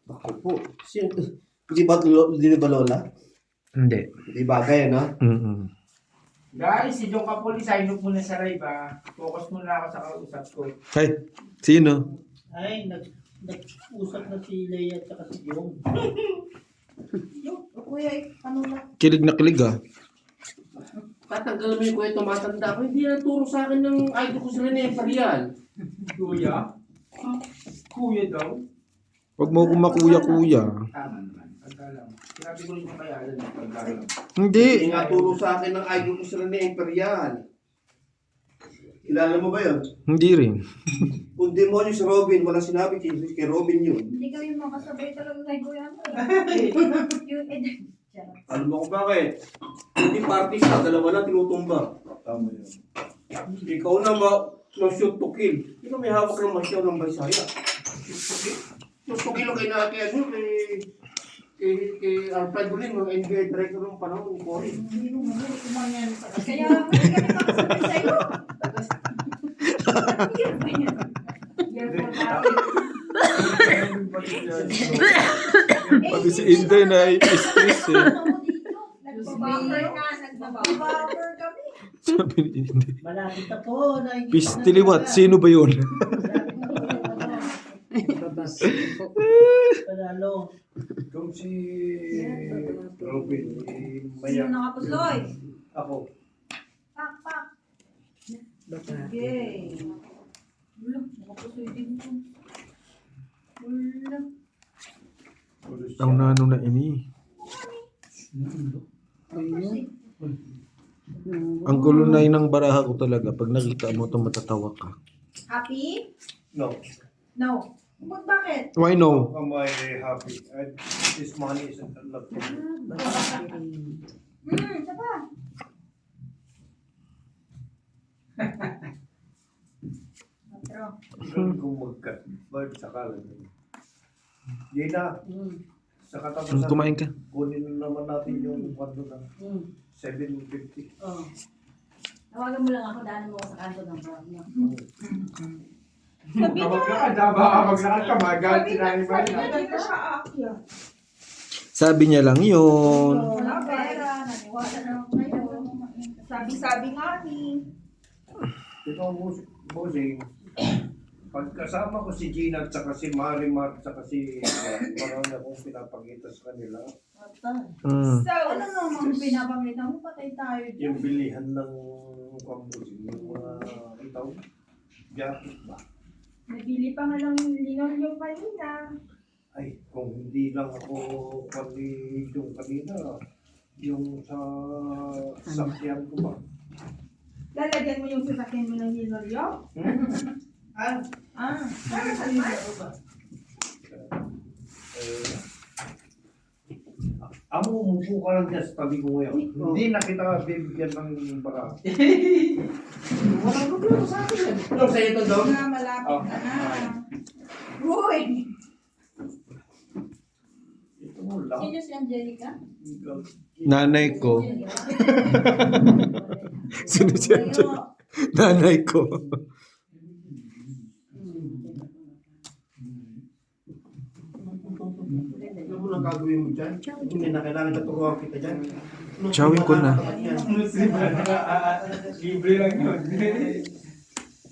Ako po. Hindi ba lola? Hindi. Hindi bagay, ano? Guys, si Jong Kapuli, sign up muna sa live ha. Focus muna ako sa kausap ko. Ay, sino? Ay, nag-usap na si Leia at saka si Jong. Yung, kuya, ano na? Kilig na kilig ah. Tatanggal mo yung kuya tumatanda ko. Hindi na turo sa akin ng idol ko si Rene Farian. Kuya? Kuya daw? Huwag mo akong makuya-kuya. Tama naman. Pagkalam. Sinabi ko rin yung kay Alan. Pagkalam. Hindi. Hindi nga turo sa akin ng idol ko si Rene Farian. Kilala mo ba yun? Hindi rin. Kung demonyo si Robin, wala sinabi kay Robin yun. Hindi kami makasabay talaga kay Kuya. Yung Alam mo kung bakit? Hindi party sa dalawa na tinutumba. Tama yun. Ikaw na shoot to kill. Ikaw may hawak ng masyaw ng Baysaya. Shoot to kill ang kinakaya nyo kay Alfred Bulin, ang NBA director ng panahon ng Cory. hindi mo mabuti kumanyan. Kaya hindi kami makasabay sa'yo. Yan ba yan? Yan po natin. Pati si Inday na stress eh. Nagbabuffer ka, nagbabuffer kami. Sabi ni Inday. Malapit na po. Pistiliwat, sino ba yun? Panalo. Kung si Robin, Sino nakapusloy? ako. Pak, pak. Okay. Wala, nakapusloy din ko. Wala. Ang nano na ini. Ang kulunay ng baraha ko talaga. Pag nakita mo ito, matatawa ka. Happy? No. No. But bakit? Why no? Am I happy? This money isn't enough for me. Isa pa. Otro. Ganun kung mag-bird sa kalan. Di na. Sa katapusan, Kumain ka. kunin na naman natin yung kwando na 750. Oh. Tawagan mo lang ako, daanan mo ako sa kanto ng brown. Maglakad ha, baka maglakad ka, magalit si Nani Maria. Sabi niya lang yun. Wala pera, naniwala na ako kayo. Sabi-sabi nga ni. Ito ang bossing. Pagkasama ko si Gina at saka si Marimar at saka si marami akong pinapakita sa kanila. So, ano naman pinapamita mo? Patay tayo dyan. Yung bilihan ng pambusing, yung mga itaw, jacket ba? Nabili pa nga lang yung linol yung kanina. Ay, kung hindi lang ako pati yung kanina, yung sa sakyan ko ba? Lalagyan mo yung sasakyan mo ng linolyo? Ah, Para sa linolyo ba? amo, umupo ka lang dyan sa tabi ko ngayon. Hindi na kita bibigyan ng bara. Walang problema sa akin. Ano sa'yo ito, Dom? Na, malapit ka na. Uy! Ito mo lang. Sino si Angelica? Nanay ko. Sino si Angel? Nanay ko. Ano mo nang gagawin mo dyan? Hindi na kailangan naturuan kita dyan. Chawin ko na. Libre lang yun.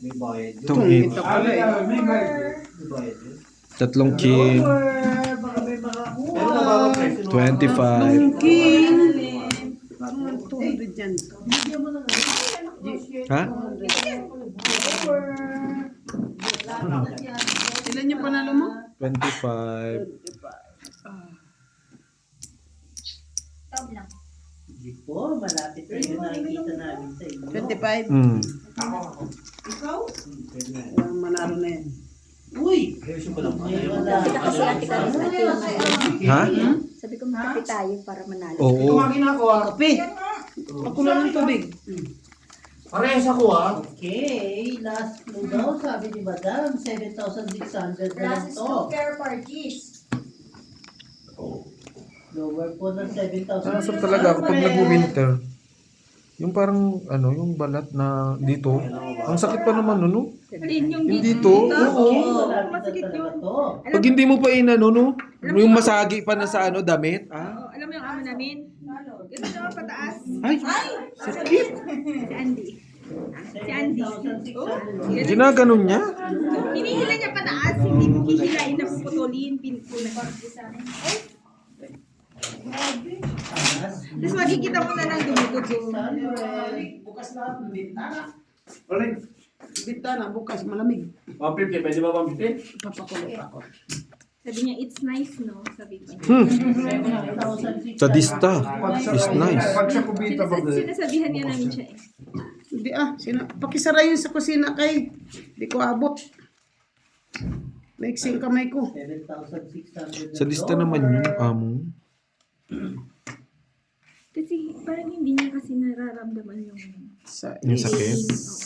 May bayad. Itong hit. May Bayad yun. Tatlong king. Baka may mga Pero nababa presyo. 25. Parang 200 dyan. Ha? Ilan yung panalo mo? 25. Tab lang. Hindi po, malapit na yung nakikita namin sa inyo. 25. Ikaw? Walang manalo na yan. Uy! Presyo ko lang. May wala. Kasi ate ka rin Ha? Sabi ko magkape tayo para manalo. Oo. Tumagin ako ah. Kape! Pakulo ng tubig. Parehas ako ah. Okay, last clue daw, sabi ni Madam, 7,600 na lang Classes to. to fair parties. Lower po ng 7,000. Nasaan talaga ako pag nag-winter? Yung parang, yung balat na dito. Ang sakit pa naman, no? Alin yung Yung dito? dito? Oo. Masakit yun. Pag hindi mo pa inano, no? Yung masagi pa na sa damit. Oo, alam mo yung amo namin? Ganun naman pataas. Ay, sakit. Si Andy. Si Andy. Oh, ganun. Ginaganon niya? Hinihila niya pataas, hindi mo hihilain na puputulin, pinupunan. Tapos makikita mo na lang dumudugo. Bukas na ang bintana. Alin? Bintana, bukas, malamig. 150, pwede ba 150? Papakulo ako. Sabi niya, it's nice, no? Sabi ko. 7,600. Sa dista. It's nice. Pag sa kubita ba? Sinasabihan niya namin siya eh. Hindi pakisara yun sa kusina kay. Di ko abot. Maiksing kamay ko. 7,600. Sa lista naman yun, amo. Kasi parang hindi niya kasi nararamdaman yung Yung sakit. pain. Oo.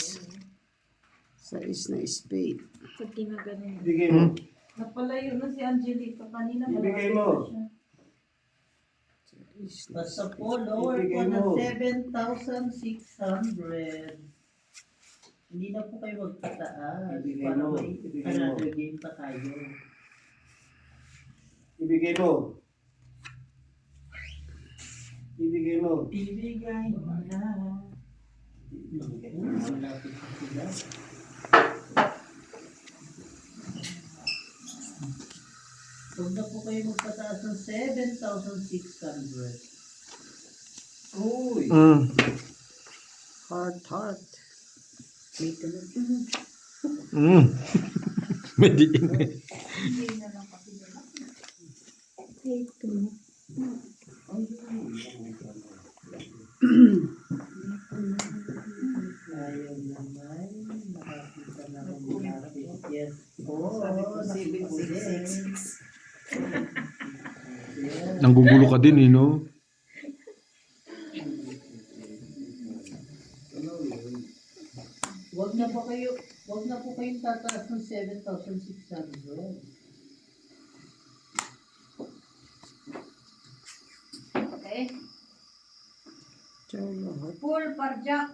Sa is na spade. Pag kinaganon. Ibigay mo. Napalayo na si Angelica kanina. Ibigay mo. Basta po, lower po Ibigay na mo. 7,600. Hindi na po kayo magpataas. Ibigay Para mo. may Ibigay mo. another game pa tayo. Ibigay mo. Ibigay mo. Ibigay mo na. Malapit na sila. Huwag na po kayo magpataas ng 7,600. Uy. Heart. Medyo ingay. Ayaw naman. Nakakita na ng malapit. Yes po. Nakikita. Nanggugulo ka din, no? Wag na po kayong tataas ng 7,600. Okay. Ciao lahat. Full parjak.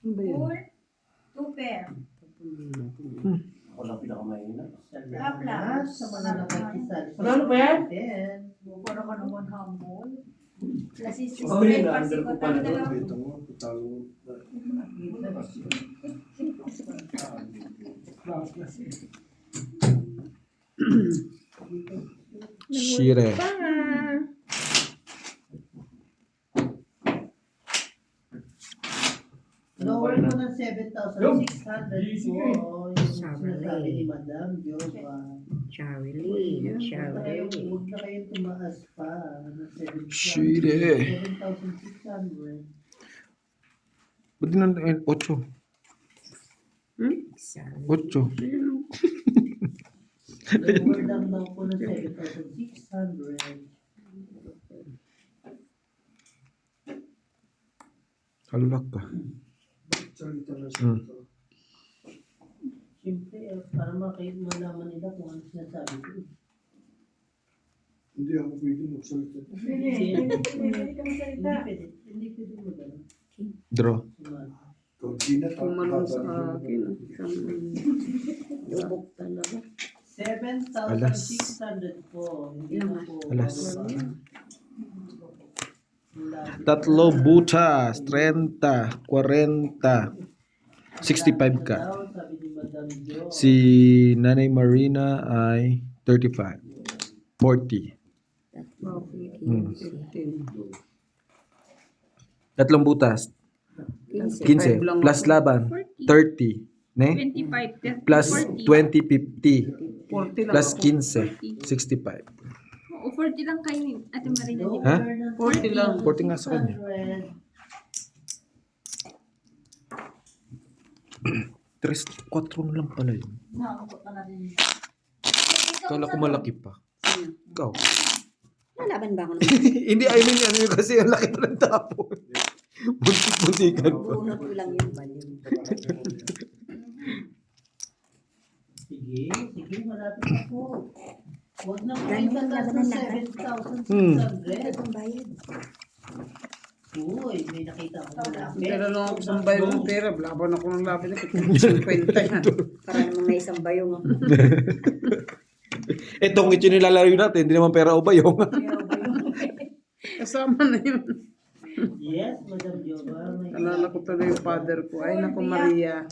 Ano ba yan? Full. 2 pair. Ako lang pinakamahina. Salamat sa mga nakakisali. Ano ba yan? Then, Para ka naman humble. Lasist Oh, yun. Under ko pala doon. Ito mo, talo. Shire. lower po ng 7,600 po. Yung sinasabi ni Madam Jova. Huwag na kayong tumaas pa ng 7,600. Shire. 7,600. Ba't din 8? 8. Lower lang daw po ng 7,600. Halulak ka. Salita na Hmm. salita. Siyempre, para malaman nila kung ano sinasabi ko. Hindi ako pwede magsalita. Hindi pwede mo gano'n. Draw. Ikaw, Gina, Tumalong sa akin. Lubog talaga. 7,600 po. Hindi na po. Alas. Wala. Tatlo butas. 30. 40. 65 ka. Daw, sabi ni Madam Jo. Si Nanay Marina ay 35. 40. Hmm. 15. Tatlong butas. 15. Plus laban. 30. Ne? 25. Plus 20, 50. 40 lang Plus ako. 15. 65. Oo, 40 lang kayo ni Ate Marina. Di ba? Ha? 40 lang. 40 nga sa kanya. 4 na lang pala yun. Kala ko malaki pa. Ikaw. Nalaban ba ako ng Hindi, I mean, ano yun kasi ang laki pa ng tapo. Buntik-buntikan pa. bunot ko lang yun? Sige, malapit na po. Huwag na po Ganun itatas laban ng ng lahat. 7,600. Ito ang bayad. Uy, may nakita ko malapit. Pero nung ako sa bayo ng pera, laban ako ng laban na 50 yan. Para namang may isang bayong. Itong ito nilalaro natin, hindi naman pera o bayong. Kasama na yun. Yes, Madam Joba. May Alala ko tuloy yung father ko. Ay, naku Maria.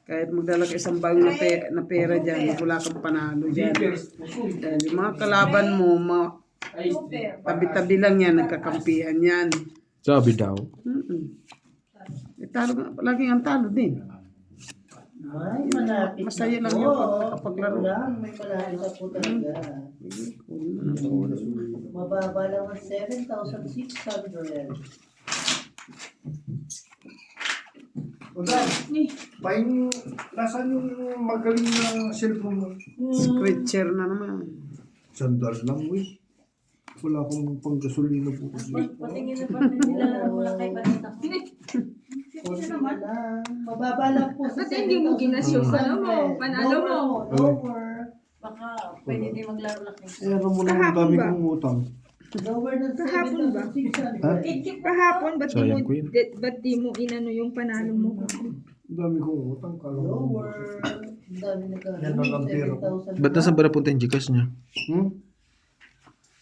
Kahit magdala ka isang bayong na pera dyan, wala kang panalo dyan. Dahil yung mga kalaban mo, tabi-tabi lang yan, nagkakampihan yan. Sabi daw. Eh, talo nga, palaging ang talo din. May malapit Masaya na lang po. yung pagkapaglaro. Lang, may malapit na po talaga. Mababa lang ang 7,600. Ulan, paing, nasaan yung magaling na cellphone mo? Scratcher na naman. Sandal lang, uy. Wala akong panggasolina po. Patingin na pa nila mula kay Balita. Kunti lang. Mababa lang po sa Kasi hindi mo ginasyo sa ano mo, panalo mo. Lower. Baka pwede din maglaro lang kayo. Eh, alam mo na ang dami kong utang. Lower ng Kahapon ba? 7,600. Kahapon, Sayang, Queen. ba't di mo inano yung panalo mo? Ang dami kong utang. Kala mo. Lower. Ang dami Yan ang lampero. 7,000. Ba't nasan ba napunta yung Gcash niya?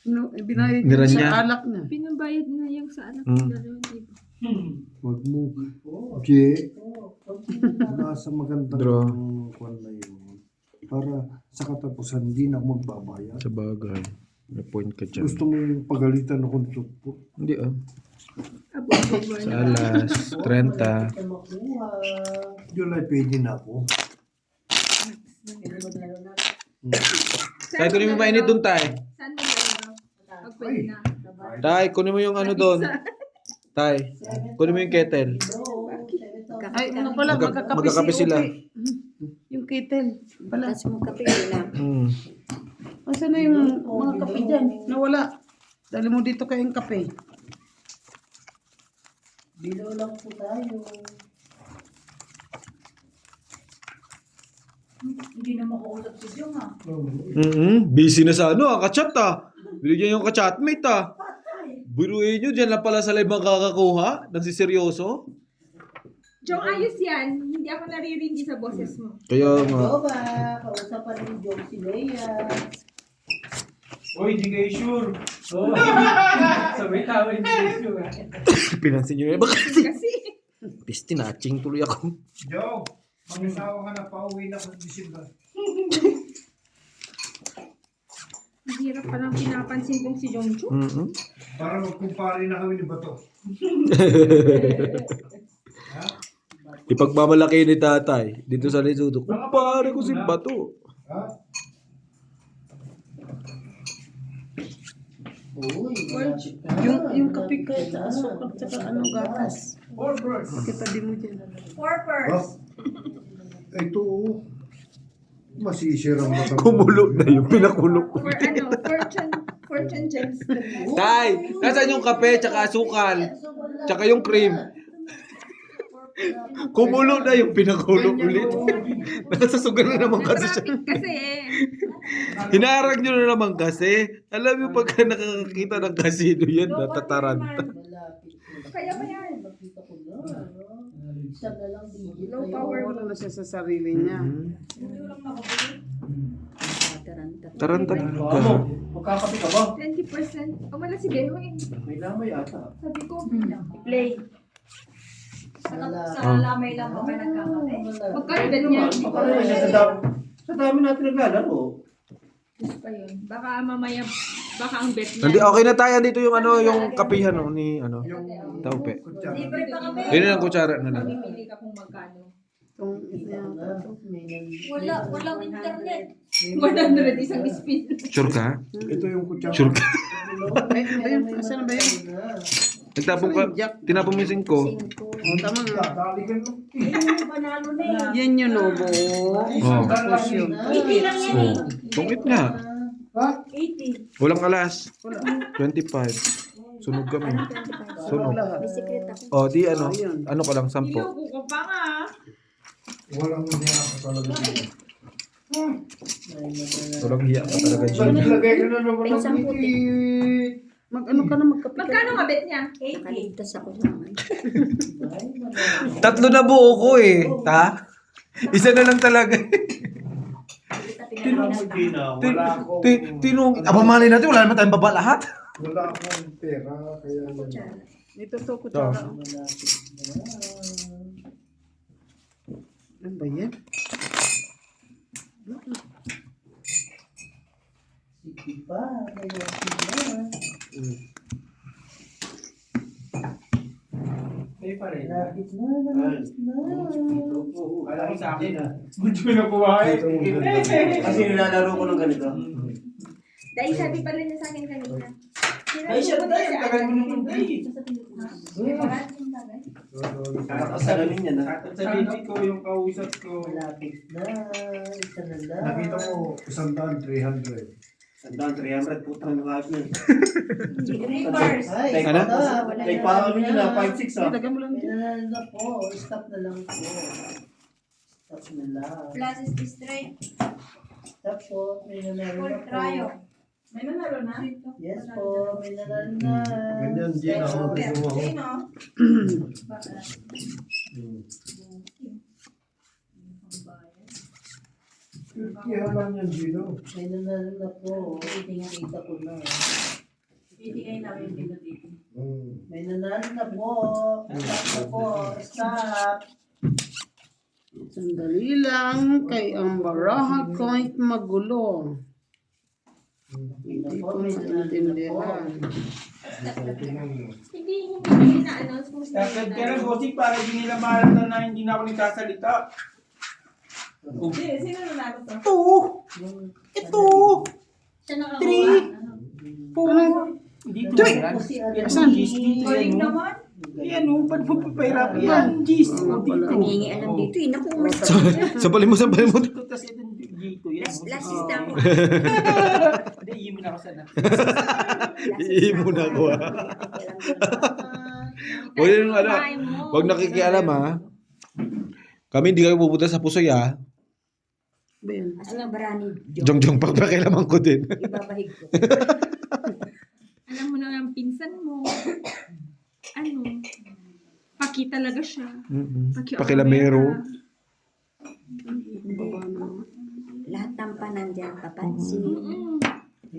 No, binayad Niran niya niya. sa alak niya. Pinabayad na yung sa anak Mm. laro, di ba? Wag mo. Je, Oh, konti lang. nasa magandang Draw. kwan na yun. Para sa katapusan, hindi na ako magbabayad. Sa bagay. May point ka dyan. Gusto mo yung pagalitan ako ng po. Hindi ah. Abo, Sa alas, 30. Ito makuha. Yun ay pwede na ako. Tay, kunin mo mainit dun, Tay. Saan mo laro? Pag pwede na. Tay, kunin mo yung ano dun. Tay, kunin mo yung kettle. Ay, ano pala, Magkakape si sila. Upi. Yung kettle. Pala. Tapos mo kape yun na. Asan na yung mga kape dyan? Nawala. Dali mo dito kayong kape. Bilo lang po tayo. Hindi na makausap si Jung ha. Busy na sa ano, kachat ah. Binigyan yung kachatmate ah. Biruin nyo, dyan lang pala sa live makakakuha. Nagsiseryoso. Jung, ayos yan. Hindi ako naririndi sa boses mo. Kaya nga. Joba, kausap pa rin yung si Leia. Uy, di kayo sure. Oh. Sabay tawa, hindi kayo sure. Pinansin nyo na ba kasi? Kasi, Pisti, na-aching tuloy ako. Joe, mag-asawa ka na, pauwi na sa December. ang hirap palang pinapansin kong si Jung Jung. Para magkumpare na kami ni Bato. Ipagmamalaki ni tatay dito sa Lesotho. Kumpare ko si Bato. Ha? Uy, malapit na. Yung kape ko, asukal, tsaka ano, gatas. Pakitabi mo dyan. Ha? Ito, oh. Masisirang mata. Kumulo na yung pinakulo ko. For ano, fortune gems. Tay, nasaan yung kape tsaka asukal? Tsaka yung cream. Kumulo na yung pinakulo ulit. Nasasugal na naman kasi siya. Traffic kasi eh. Hinarang nyo na naman kasi. Alam mo pagka nakakakita ng kasino yan, natataranta. Malapit na. Kaya ba yan? Nakita ko na, ano? Isa na lang digit Low na yun. power. Wala na siya sa sarili niya. Taranta ka. Magkakape ka ba? 20%. O wala si Beo eh. May lamay ata. Sabi ko, Play. Wala. lamay lang ba nagkakape? magkano ganyan? Sa dami natin naglalaro. Gusto pa yun. Baka mamaya, baka ang bet niya. Hindi, okay na tayo. Dito yung ano, yung kapihan no, ni ano, Taupe. Libre pa kami. Yun na lang kutsara na lang. Mamimili ka kung magkano. Itong isa yan. Walang internet. 100 isang spin. Sure ka? Ito yung kutsara. Sure ka? Ayun, asan ba yun? Nagtapon ka, tinapon mo yung 5. O, tama nga. Dali ka no. Panalo na eh. Yan yun, Nobo. Oh. Tapos yun. 80 lang yan Oh. eh. Tungit nga. Ha? 80. Walang alas. 25. Sunog kami. Sunog. Bisikleta ko. O, di ano, ano ka lang, 10. Niloko ko pa nga. Walang niya ako talaga. Walang hiya ka talaga, G. Naglagay ka na naman ng Isang ngiti. Mag-ano ka na, magkape ka. Magkano nga bet niya? 80. Nakaligtas ako naman. Tatlo na buo ko eh. Ta? Isa na lang talaga. Tingnan mo, Gina. Wala akong... Apamalay natin, wala naman tayong baba lahat. Wala akong pera. Kaya naman. Ito to, kutsara. Ano ba yan? Sige pa, kaya sila. May pa rin. Malapit na, malapit na. Alam ko sa akin. Hindi ko nakuha eh. Kasi nilalaro ko ng ganito. Dahil sabi pala niya sa akin kanina. Ay, siya ba tayo? Tagal mo naman tayo. Nakakasalamin yan ha. Sa baby ko yung kausap ko. Malapit na, isa na lang. Nakita mo, 100, 300. Sandaan, 300. Putang mga yun. Reverse. Ay, Take Ano? stop. Take pa kami nila, 5-6 ha. Taga mo lang May dyan. nanalo na po. Stop na lang po. Stop na lang. Plus is straight. Stop po. May nanalo Full na po. tryo. May nanalo na? Yes po, may nanalo na. Ganyan, Gina. Ako gusto mo. Sino? Kaya lang yan, Gino. May nanalo na po. Kita ko na. Bibigay namin yung dito. May nanalo na po. Stop na po. Stop. Sandali lang kay ang baraha kahit magulo. Hindi Hindi po, ko may nanalo na po. maintindihan. Hindi na-announce kung sino Dapat yung kaya nanalo. bossing para di nila malata na hindi na ako nagsasalita. Sino nanalo to? Ito! Siya nakakuha. Dito Three. yan. Kasi ano, Asan? Dito Galing yan. naman. Yan o, ba't mo papahirap yan? Jeez, dito. Nangingi alam dito eh. Naku, mas Sabalin mo. Dito, tas ito dito yan. last is ako. Hindi, iimin ako sana. Iimo na ako ah. O yun, ano, wag nakikialam ha. Kami hindi kayo pupunta sa Pusoy ha. Ben. Asan ang barani? Jong pagpakialaman ko din. Ibabahig ko. Alam mo na ang pinsan mo. Ano? Paki talaga siya. Pakilamero. Lahat ng panandyan, papansin.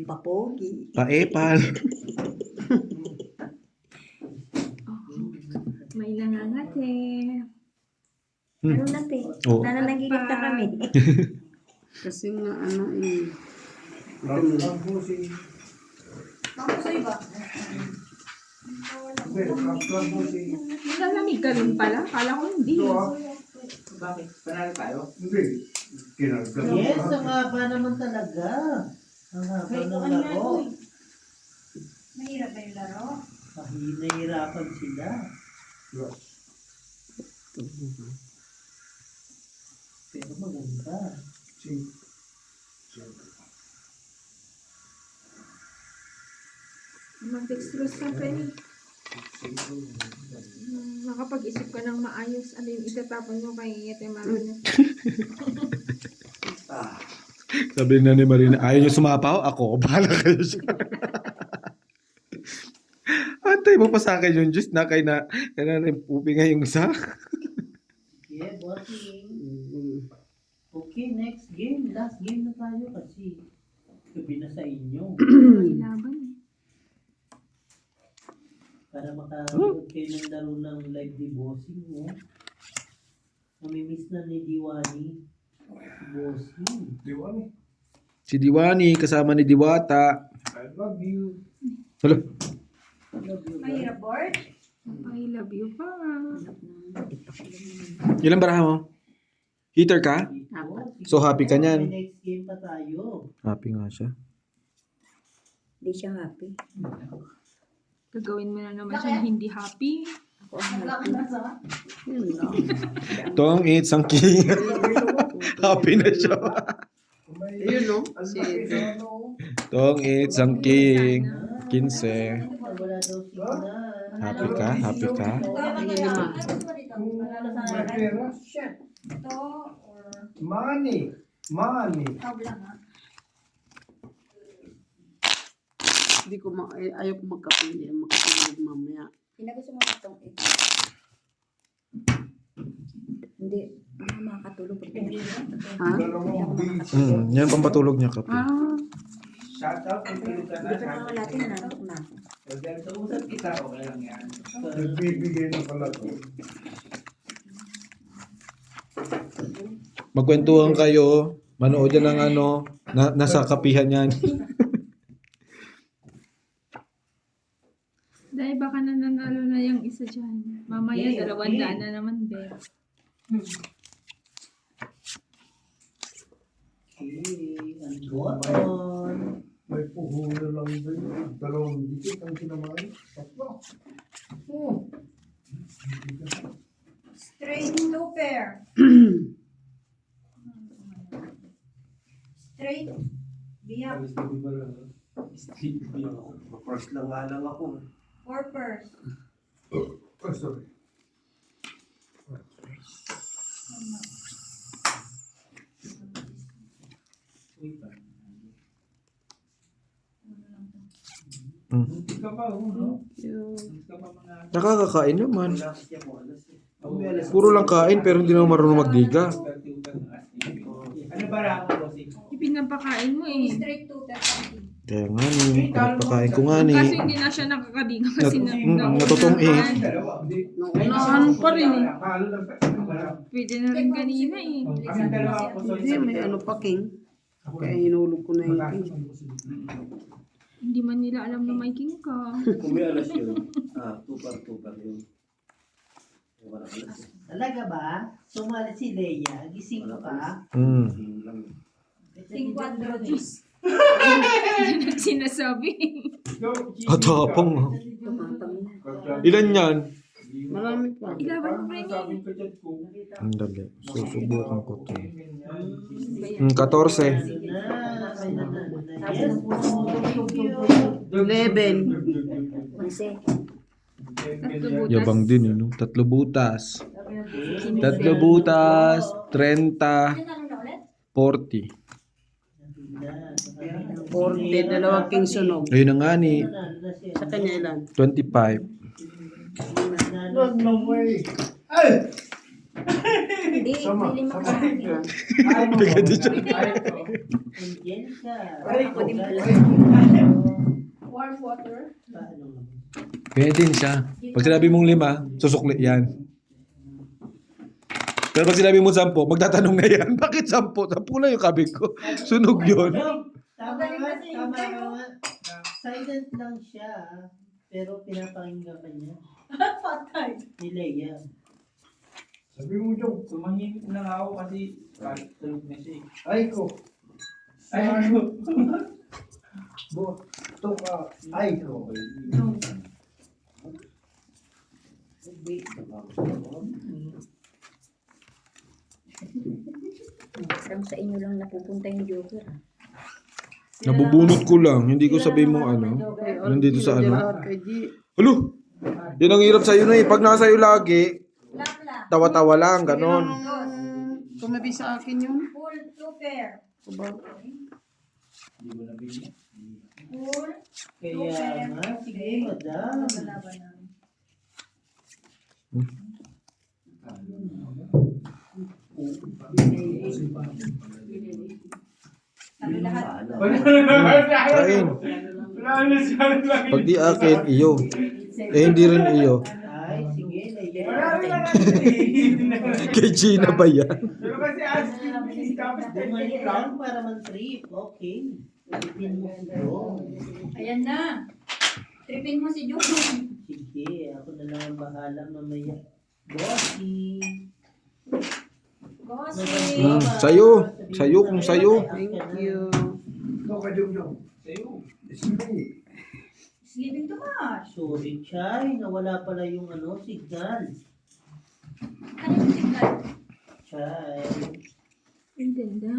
Papogi. Paepal. May nangangate. Ano na te? Oo. Nananagigit na kami. Kasi nga ano eh. Ang pusi. Makusoy ba? Hindi, ang pusi. Nalamig ka rin pala. Kala ko hindi. Bakit? Panalo tayo? Hindi. Kinagkat. yes, ang haba naman talaga. Ang haba ng laro. Mahirap ba yung laro? Nahihirapan sila. Pero maganda. Mag-dextrose ka pa eh. Makapag-isip ka ng maayos. Ano yung itatapon mo kay Ate Marina? Sabi na ni Marina, ayaw niyo sumapaw? Ako, bahala kayo siya. Antay mo pa sa akin yung juice na kay na pupi nga yung isa. Yeah, bossing. Okay, next game. Last game na tayo kasi gabi na sa inyo. May laban eh. Para makaroon kayo ng laro ng live di bossing, no? Namimiss na ni Diwani. Bossing. Diwani. Si Diwani, kasama ni Diwata. I love you. Hello? Love you, guys. Mahirap board? I love you pa. Ilan baraha mo? Hitter ka? So, happy ka niyan? May next game pa tayo. Happy nga siya. Hindi siya happy. Gagawin mo na naman siyang hindi happy. Ako ang happy. Yun lang. Tong it's ang king. Happy na siya. Ayun no? Si Tong it's ang king. 15. Wala daw signal. Happy ka? Happy ka? May pera. Ito or... Money. Mani. Tabla nga. Hindi ko ayaw ko magkape. Hindi ako makatulog mamaya. Pinagusto mo itong ito. Hindi. Hindi makakatulog. Ha? Dalawang bis. Yan pampatulog niya kape. Ah, Shout out kung tulog ka na. Dito na wala ito. Nanantok na. Pag sa usap kita, okay lang yan. Nagbibigay na pala to. Magkwentuhan kayo. Manood yan ng ano. Nasa kapihan yan. Dahil baka nananalo na yung isa dyan. Mamaya, 200 na naman, be. Ang goton. May puhunan lang din. Dalawang dikit ang sinamain. Tatlo. Straight to pair. Straight. Biyak. First lang nga lang ako. Or purse. Oh, sorry. Hindi ka pa, no? yung Hindi ka pa mga... Nakakakain naman. Wala kasi ako alas eh. Puro lang kain pero hindi naman marunong magdiga. Ano ba lang ako, bossing? Ipinapakain mo eh. Straight to pair. Kaya nga ni, pakain ko nga ni. Kaso hindi na siya nakakadiga kasi natutong eh. Dalawa. naunahan pa rin eh. Halo lang. Pwede na rin kanina eh. Kami dalawa ako. Hindi, may ano pa, King. Kaya hinulog ko na yung King. Hindi man nila alam na may king ka. Kung may alas yun, 2 par yun. Wala alas eh. Talaga ba? Sumali si Leia. Gising Wala ka? alas. Mm. Tingin lang. 5 Yan ang sinasabi. Atapang ah. Tumapang na. Ilan yan? Marami pa. Ilaban mo rin Sabi ko dyan ko. Ang dali. Susubukan ko to. 14. Yes. 11. Kasi, Yabang din eh, no? 3 butas. 3 butas, 30, 40. 40, dalawang King sunog. Ayun na nga ni, Sa kanya ilan? 25. No way. hindi, Sama, hindi sama. makakatulog. Pagkati siya. Angelica. Ako din pala. Warm water. Kaya din siya. Pag sinabi mong 5, susukli yan. Pero pag sinabi mo 10, magtatanong na yan. Bakit 10? 10 lang yung kabig ko. Sunog yun. Tama nga, tama nga. Silent lang siya. Pero pinapakinggan ka niya. Patay. Ni Leia. Sabi mo dyan. Tumahimik na nga ako kasi tulog na siya. Ay ko. Ay, ano? Ito ka. Ay ko. Parang sa inyo lang napupunta yung Joker. Nabubunot ko lang. Hindi ko sabihin mo ano. Nandito sa ano. Kay G. Alo! Yan ang hirap sa'yo na eh. Pag nasa iyo lagi, Lapla. tawa-tawa lang, ganon. Tumabi sa akin yun. Full to pair. Aba, Hindi ko nabili. Full. Kaya nga, sige, madam. Kalaban namin. Ano lahat? Kain. Wala na siya lang. Pag di akin, iyo. Eh, hindi rin iyo. Ay, sige, Leia. Wala na Kay Gina ba yan? Pero kasi tapos Bumalik lang para man-trip. Okay. Tripin mo si Joe. Ayan na. Tripin mo si Joe. Sige, ako na lang ang bahala mamaya. Bossy. Bossy. Sa'yo. Sa'yo kung sa'yo. thank you. Ito ka dyan dyan. sa'yo. Sige. Sleeping too much. Sorry, Chay. Nawala pala yung signal. Ano yung signal? Chay. Ang ganda.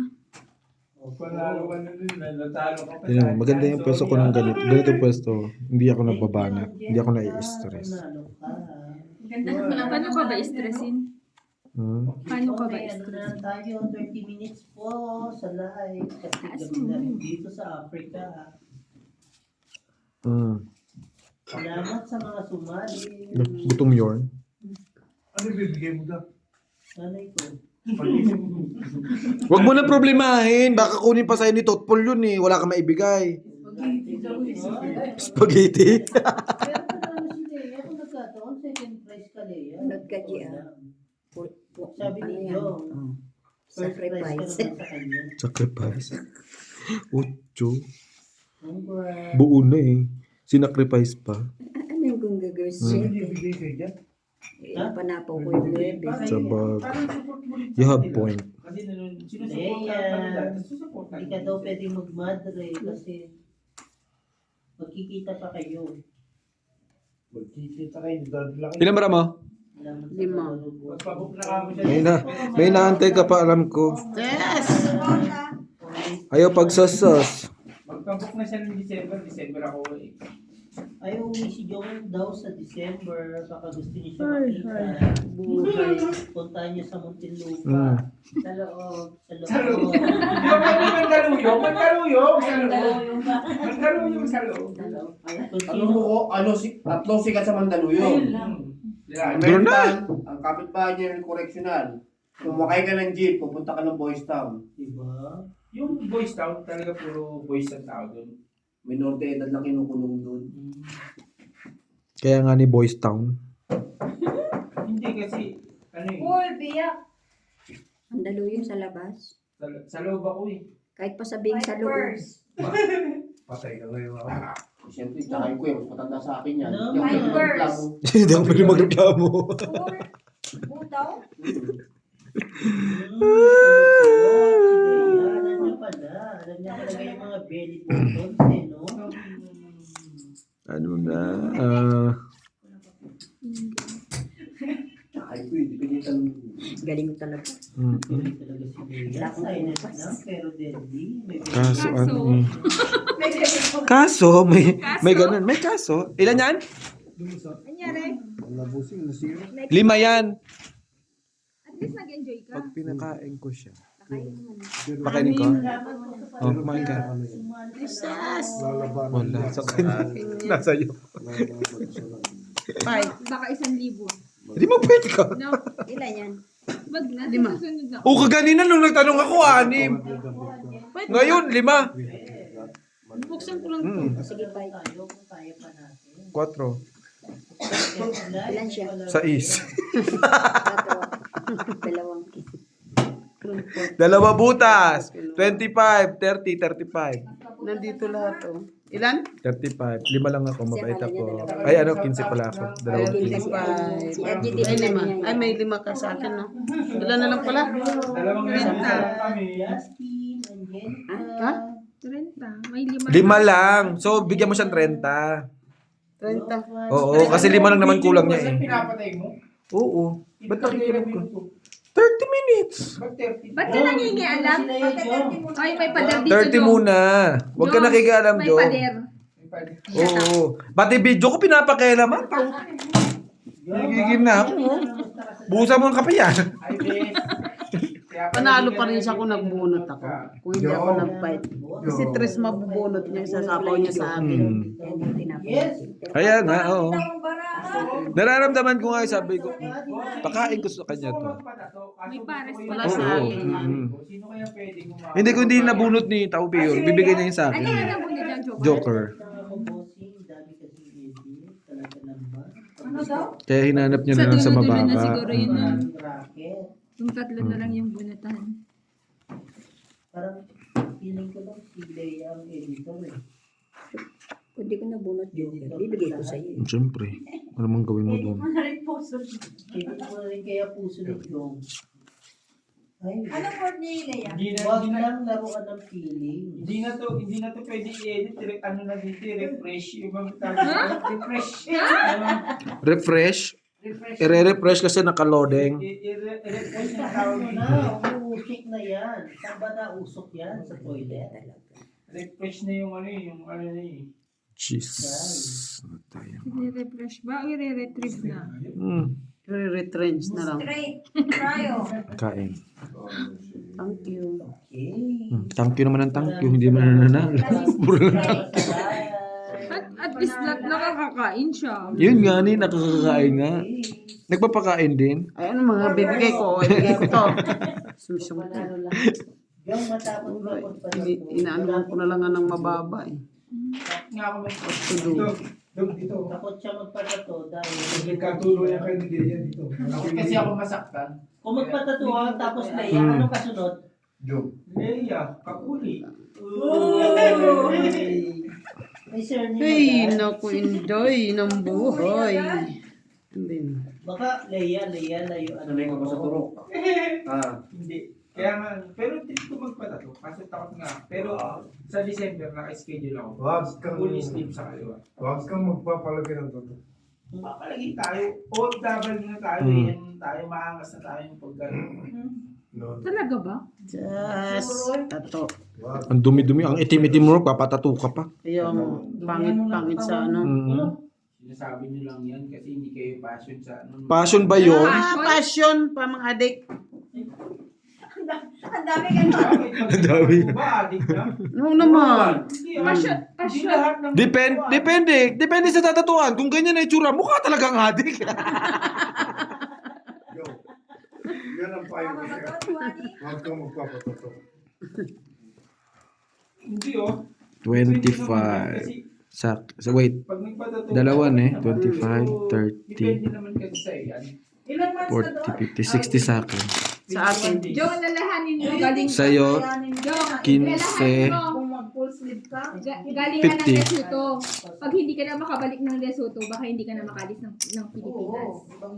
Panalo ka na din. Natalo ka pa. Tingnan mo, maganda yung pwesto ko ng ganito. Ganito pwesto, hindi ako nababana. Hindi ako nai-stress. Panalo ka. Ang ganda naman. Paano ka ba stressin? Paano ka ba May ano na lang tayo, 30 minutes po sa live. Kasi gabi na rin dito sa Africa. Salamat sa mga sumali. Gutom yorn. Ano bibigay mo daw? Nanay ko. Huwag mo na problemahin. Baka kunin pa sa'yo ni Totpol yun eh. Wala ka maibigay. Spaghetti. Pero ano si Leia, kung nagkataon, second prize ka Leia. Nagkagi, Sabi Ano ni yan? Jong, first prize ka Sacrifice. naman sa kanya. Sacrifice. Ocho. Congrats. Buo na eh. Sinacrifice pa. Ano yung kung gagawin Ano siya? bibigay kayo dyan? Napanapaw ko yung bebe. Sa bag. Parang support mo rin sa You have kanila. point. Kasi sinusuportahan ka nila. Tapos susuportahan Hindi ka daw pwedeng mag-madre kasi magkikita pa kayo. Magkikita kayo, dadala kayo. Ilan ba mo? Salamat sa 5. pagbabago. Magpabook na kamo siya. May naantay ka pa, alam ko. Yes! Ayaw pagsasas. Magpabook na siya ng December ako eh. Ay, uwi si Jong daw sa December. Baka gusto niyo siya Ay, makita. Buhay. Puntahan niyo sa Muntinlupa. Mm. Sa loob. Sa Sa loob. loob. Yung Mandaluyong sa loob. Ano mo ko, tatlong sikat sa Mandaluyong. Yan. Doon na. Ang kapitbahay niya ng correctional. Kumakay ka ng jeep, pupunta ka ng Boys Town. Diba? Yung Boys Town, talaga puro boys ang tao doon. Minorte edad lang kinukulong doon. Kaya nga ni Boys Town. Hindi kasi, ano eh, Uy, biyak. Ang dalo yung sa labas. sa loob ako eh. Kahit pa sabihin sa loob. Vipers. Patay ka ngayon ako. Siyempre, tsaka ko mas matanda sa akin yan. Ano? Yung My pwede girls. magreklamo. Hindi ako pwede magreklamo. Butaw? Alam niya pala. Alam niya talaga yung mga belly buttons eh, no? Ano na? Tsaka ko, hindi pinitan. Galing mo talaga. Hindi talaga si Bea. Silent lang, pero deadly. May Kaso ano? May bebe. Kaso, may ganun. May kaso. Ilan yan? Anyari? Nabusing, nasira. 5 yan. At least nag-enjoy ka. Pag pinakain ko siya. Nakain mo na. Pakainin ko? Salamat po sa Oh, kumain ka. sumali sa live. Lalabanan. Wala. Sa kanya. Nasa iyo. 5. Baka 1,000. Hindi mo pwede ka. No, Ilan yan? wag na. 5. Susunod na. O kaganina nung nagtanong ako, 6. Ngayon, 5. Buksan ko lang to. Sige, bye. Tayo kung kaya pa natin. 4. Ilan siya? 6. Dalawang. Dalawa butas. 25, 30, 35. Nandito lahat oh. Ilan? 35. 5 lang ako, mabait ako. Ay, ano, 15 pala ako. Dalawang 15. 25. Si RGT Ay, naman 5. yan. Ay, may 5 ka sa akin, no? Ilan na lang pala? Dalawang renta kami. Justin, Angelica. Ha? 30. May 5. 5 lang. So, bigyan mo siyang 30. 30. Oo, kasi 5 lang naman kulang niya Kasi eh. pinapatay mo. Oo. Ba't nakikinig ko? 30 minutes. Ba't 30? Ba't ka nangingialam? Ay, may pader dito. 30 muna. Huwag ka Diyos, nakikialam, May Jo. pader. Oo. Pati video ko pinapakialaman. Nagigim na ako. Busa mo ang kape yan. Ay, bes. Panalo pa rin siya kung nagbunot ako. Kung hindi ako nag-fight. Kasi 3 mabubunot niya, isasapaw niya sa akin. Yan yung tinapay. Yes. Kaya nga, oo. Bara. Nararamdaman ko nga, sabi ko, pakain ko sa kanya to. May pares Wala Oo, sa oo. akin. Sino kaya pwedeng umabot? Hindi ko hindi nabunot ni Taupi yun. Bibigay niya yun sa Ano akin. nga nabunod dyan, Joker? Joker. Ako, bossing, dami kasi Eddie. Talaga lang ba? Ano daw? Kaya hinanap niya na lang sa dulo-dulo na mababa. siguro yun. Ang bracket. Yung 3 na lang yung bunutan. Parang feeling ko lang si Leia ang editor eh. Kung di ko nabunot Joker, bibigay ko sa iyo. Siyempre. Ano mang gawin mo doon? Hindi ko na rin kaya puso ni Jong. Ay, Anong word ni Leia? wag lang laruan ng feeling. Hindi na to pwede i-edit. Ano na dito, refresh. Yung mga tawag. Refresh. Refresh. Refresh. I-refresh kasi naka-loading. I-refresh yung Ano tawag na, dito. umuusik na yan. Saan ba nausok yan? Sa toilet? Refresh na yung ano na eh. Jesus. Ano tayo? I-refresh ba o i-retrieve na? Retrench na lang. Straight. Tayo. Kain. Thank you. Okay. Thank you naman ang thank you. Hindi man nananalo. Straight. At least nakakakain siya. Yun nga ni, nakakakain nga. Nagpapakain din. Ay, ano mga bibigay ko? Ibigay ko to. Sumisong ko. Ano lang. Yung matapos dapat pa Inaano ko na lang nga ng mababa eh. Nga ako may To do. Dito. takot siya magpatato dahil Nagkatuloy ang kayo dito. kasi ako masaktan. kung magpatato ha, tapos Leia, anong kasunod? Joke. Leia, kapuli. May surname Ay, ba? naku, Indoy, ng buhay. Hindi na. Baka Leia, layo ano. Sanay ako sa turok. Hindi. Kaya nga, pero hindi ko magpatato. Kasi takot nga. Pero sa December, naka-schedule ako. Wag kang, Fully sleep sa kaliwa. wag kang magpapalagay ng toto. Papalagi tayo. OFW na tayo. Yan tayo. Maangas na tayo yung pagkaroon. No. Talaga ba? Just, tato. Wag. Ang dumi-dumi. Ang itim-itim mo, papatato ka pa. Yung pangit-pangit sa ano. Sinasabi nyo lang yan kasi hindi kayo passion sa ano. Passion ba yun? Passion pa mga adik. Ang dami ganun. Ang dami. Ba, adik na? Oo naman. Hindi Passion. Hindi lahat ng Depende sa tatatuan. Kung ganyan na itsura, mukha talagang adik. Joke. Yan ang payo ko Tama ba sa'yo. to, Juani? Wag kang magpapatoto. Hindi oh. 25. Wait. Pag nagpatato. Dalawa na eh. 25, 30, Depende naman kasi sa iyan. Ilan months na 40, doon? 50, 60 sa akin. Sa akin. Joe, lalahanin mo. Galing, Sa'yo, Kayanin mo Joe, yan. 15. lalahanin mo. Kung mag-full sleeve ka. Galing ka ng 50. Lesotho. Pag hindi ka na makabalik ng Lesotho, baka hindi ka na makalis ng Pilipinas. Oo. Ibang